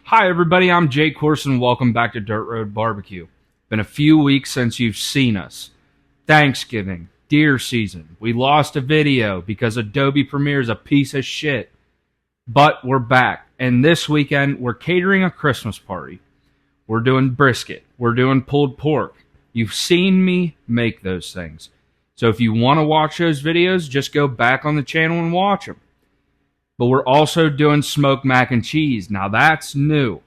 Hi everybody, I'm Jake Corson. Welcome back to Dirt Road Barbecue. Been a few weeks since you've seen us. Thanksgiving, deer season. We lost a video because Adobe Premiere is a piece of shit. But we're back. And this weekend, we're catering a Christmas party. We're doing brisket. We're doing pulled pork. You've seen me make those things. So if you want to watch those videos, just go back on the channel and watch them. But we're also doing smoked mac and cheese. Now that's new.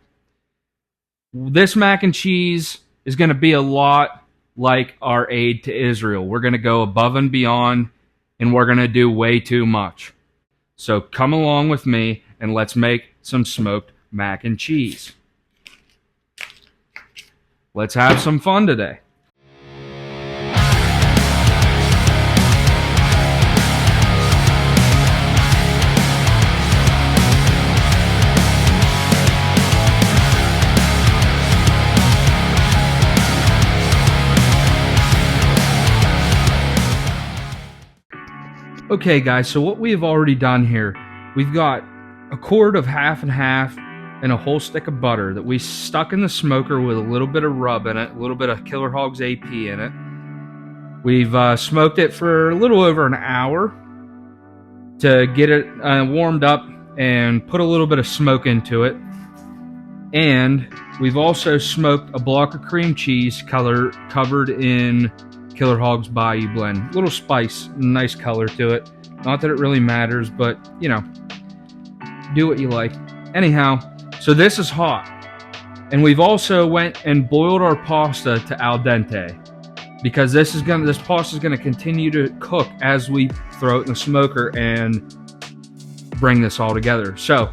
This mac and cheese is going to be a lot like our aid to Israel. We're going to go above and beyond, and we're going to do way too much. So come along with me, and let's make some smoked mac and cheese. Let's have some fun today. Okay guys, so what we have already done here, we've got a quart of half and half and a whole stick of butter that we stuck in the smoker with a little bit of rub in it, a little bit of Killer Hogs AP in it. We've smoked it for a little over an hour to get it warmed up and put a little bit of smoke into it. And we've also smoked a block of cream cheese covered in Killer Hogs Bayou blend. Little spice, nice color to it. Not that it really matters, but you know, do what you like. Anyhow, so this is hot. And we've also went and boiled our pasta to al dente because this pasta is gonna continue to cook as we throw it in the smoker and bring this all together. So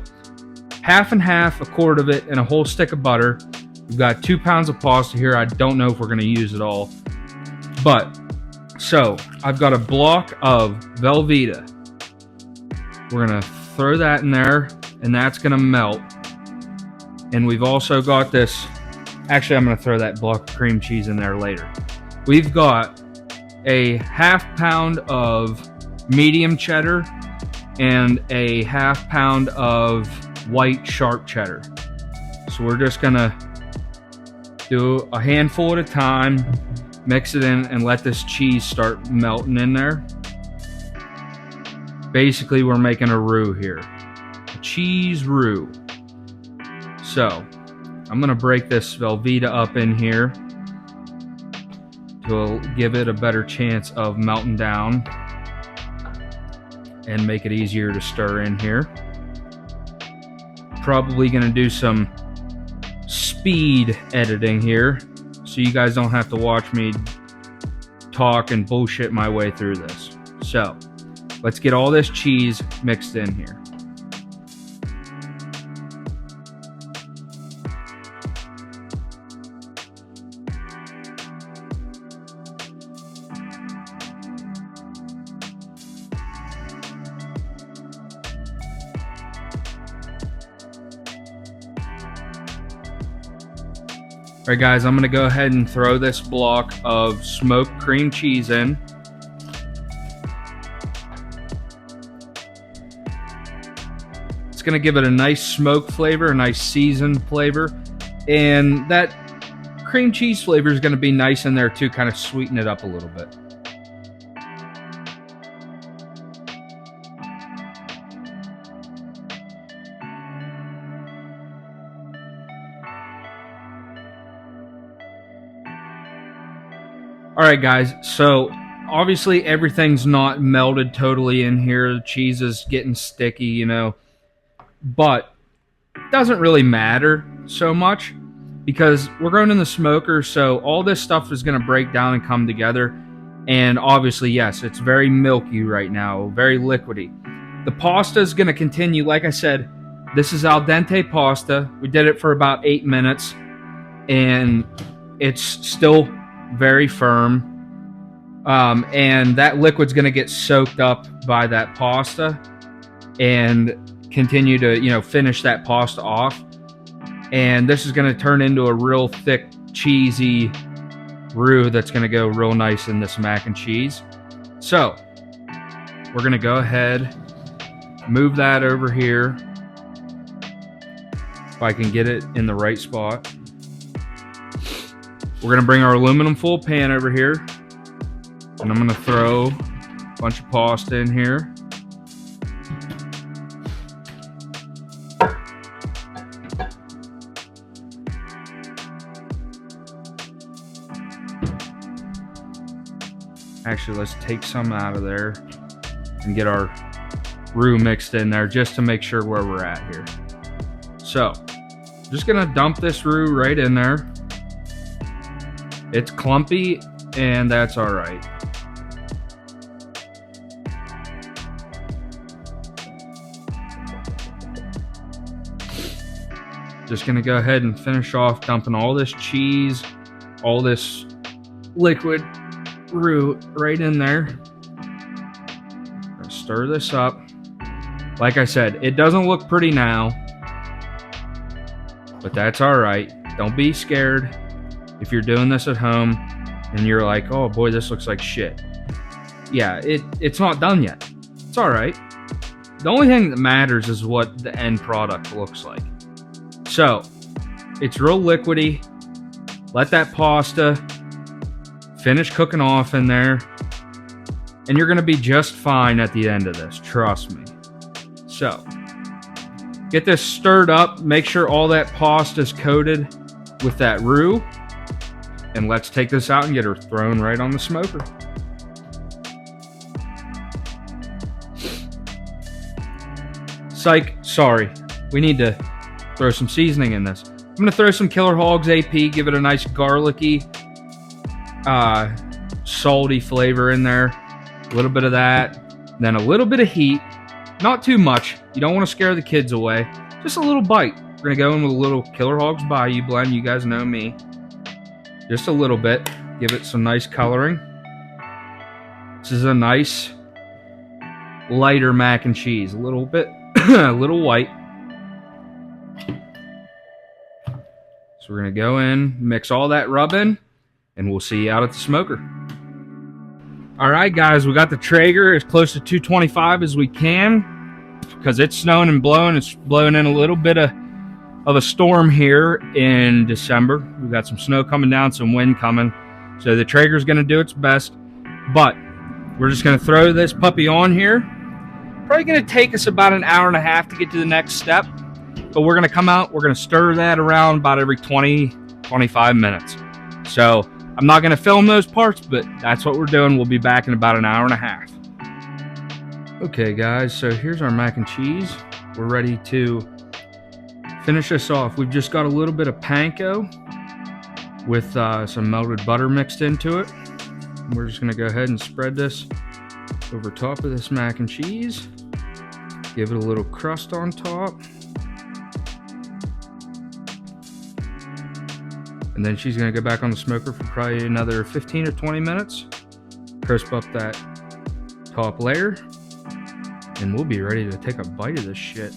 half and half, a quart of it, and a whole stick of butter. We've got 2 pounds of pasta here. I don't know if we're gonna use it all. But, so, I've got a block of Velveeta. We're going to throw that in there, and that's going to melt. And we've also got this, actually I'm going to throw that block of cream cheese in there later. We've got a half pound of medium cheddar and a half pound of white sharp cheddar. So we're just going to do a handful at a time. Mix it in and let this cheese start melting in there. Basically, we're making a roux here. A cheese roux. So, I'm going to break this Velveeta up in here to give it a better chance of melting down and make it easier to stir in here. Probably going to do some speed editing here, so you guys don't have to watch me talk and bullshit my way through this. So, let's get all this cheese mixed in here. Alright guys, I'm going to go ahead and throw this block of smoked cream cheese in. It's going to give it a nice smoke flavor, a nice seasoned flavor. And that cream cheese flavor is going to be nice in there too, kind of sweeten it up a little bit. Alright guys, so obviously everything's not melted totally in here. The cheese is getting sticky, you know. But it doesn't really matter so much because we're going in the smoker, so all this stuff is going to break down and come together. And obviously, yes, it's very milky right now, very liquidy. The pasta is going to continue. Like I said, this is al dente pasta. We did it for about 8 minutes, and it's still very firm. And that liquid's going to get soaked up by that pasta and continue to, you know, finish that pasta off. And this is going to turn into a real thick, cheesy roux that's going to go real nice in this mac and cheese. So we're going to go ahead, move that over here. if I can get it in the right spot. We're gonna bring our aluminum foil pan over here, and I'm gonna throw a bunch of pasta in here. Actually, let's take some out of there and get our roux mixed in there just to make sure where we're at here. So, just gonna dump this roux right in there. It's clumpy, and that's all right. Just gonna go ahead and finish off dumping all this cheese, all this liquid roux right in there. Stir this up. Like I said, it doesn't look pretty now, but that's all right. Don't be scared if you're doing this at home and you're like, oh boy, this looks like shit. Yeah, it's not done yet. It's all right. The only thing that matters is what the end product looks like. So, it's real liquidy. Let that pasta finish cooking off in there, and you're gonna be just fine at the end of this, trust me. So, get this stirred up, make sure all that pasta is coated with that roux, and let's take this out and get her thrown right on the smoker. Psych, sorry, we need to throw some seasoning in this. I'm gonna throw some Killer Hogs AP, give it a nice garlicky, salty flavor in there. A little bit of that, then a little bit of heat, not too much. You don't want to scare the kids away. Just a little bite. We're gonna go in with a little Killer Hogs Bayou blend. You guys know me. Just a little bit. Give it some nice coloring. This is a nice lighter mac and cheese. A little bit, a little white. So we're gonna go in, mix all that rub in, and we'll see you out at the smoker. All right, guys, we got the Traeger as close to 225 as we can because it's snowing and blowing. It's blowing in a little bit of a storm here in December. We've got some snow coming down, some wind coming. So the Traeger's gonna do its best, but we're just gonna throw this puppy on here. Probably gonna take us about an hour and a half to get to the next step, but we're gonna come out, we're gonna stir that around about every 20-25 minutes. So I'm not gonna film those parts, but that's what we're doing. We'll be back in about an hour and a half. Okay guys, so here's our mac and cheese. We're ready to finish this off. We've just got a little bit of panko with some melted butter mixed into it. We're just gonna go ahead and spread this over top of this mac and cheese. Give it a little crust on top. And then she's gonna go back on the smoker for probably another 15 or 20 minutes. Crisp up that top layer. And we'll be ready to take a bite of this shit.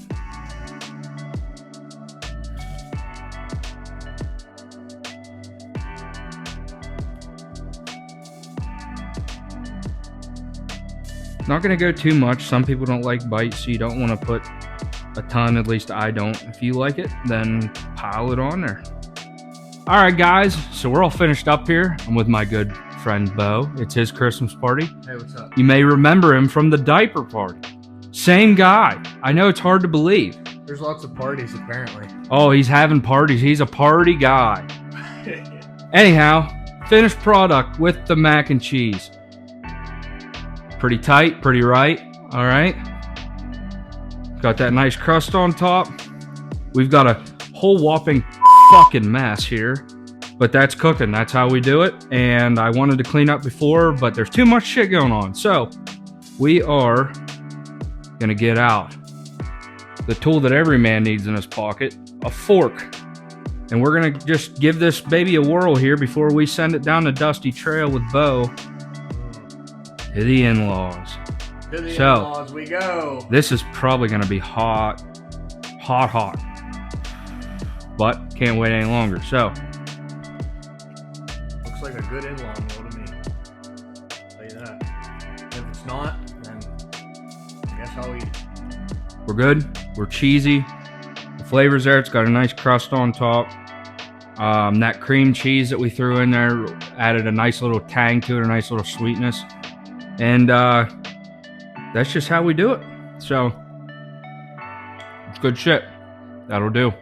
Not gonna go too much. Some people don't like bites, so you don't wanna put a ton, at least I don't. If you like it, then pile it on there. All right, guys, so we're all finished up here. I'm with my good friend, Bo. It's his Christmas party. Hey, what's up? You may remember him from the diaper party. Same guy. I know it's hard to believe. There's lots of parties, apparently. Oh, he's having parties. He's a party guy. Anyhow, finished product with the mac and cheese. Pretty tight, pretty right. All right. Got that nice crust on top. We've got a whole whopping fucking mess here, but that's cooking. That's how we do it. And I wanted to clean up before, but there's too much shit going on. So we are gonna get out the tool that every man needs in his pocket, a fork. And we're gonna just give this baby a whirl here before we send it down the dusty trail with Bo to the in-laws. To the in-laws we go. This is probably gonna be hot. But can't wait any longer. So looks like a good in-law meal to me. I'll tell you that. If it's not, then I guess I'll eat it. We're good. We're cheesy. The Flavors there. It's got a nice crust on top. That cream cheese that we threw in there added a nice little tang to it, a nice little sweetness. And that's just how we do it. So, it's good shit. That'll do.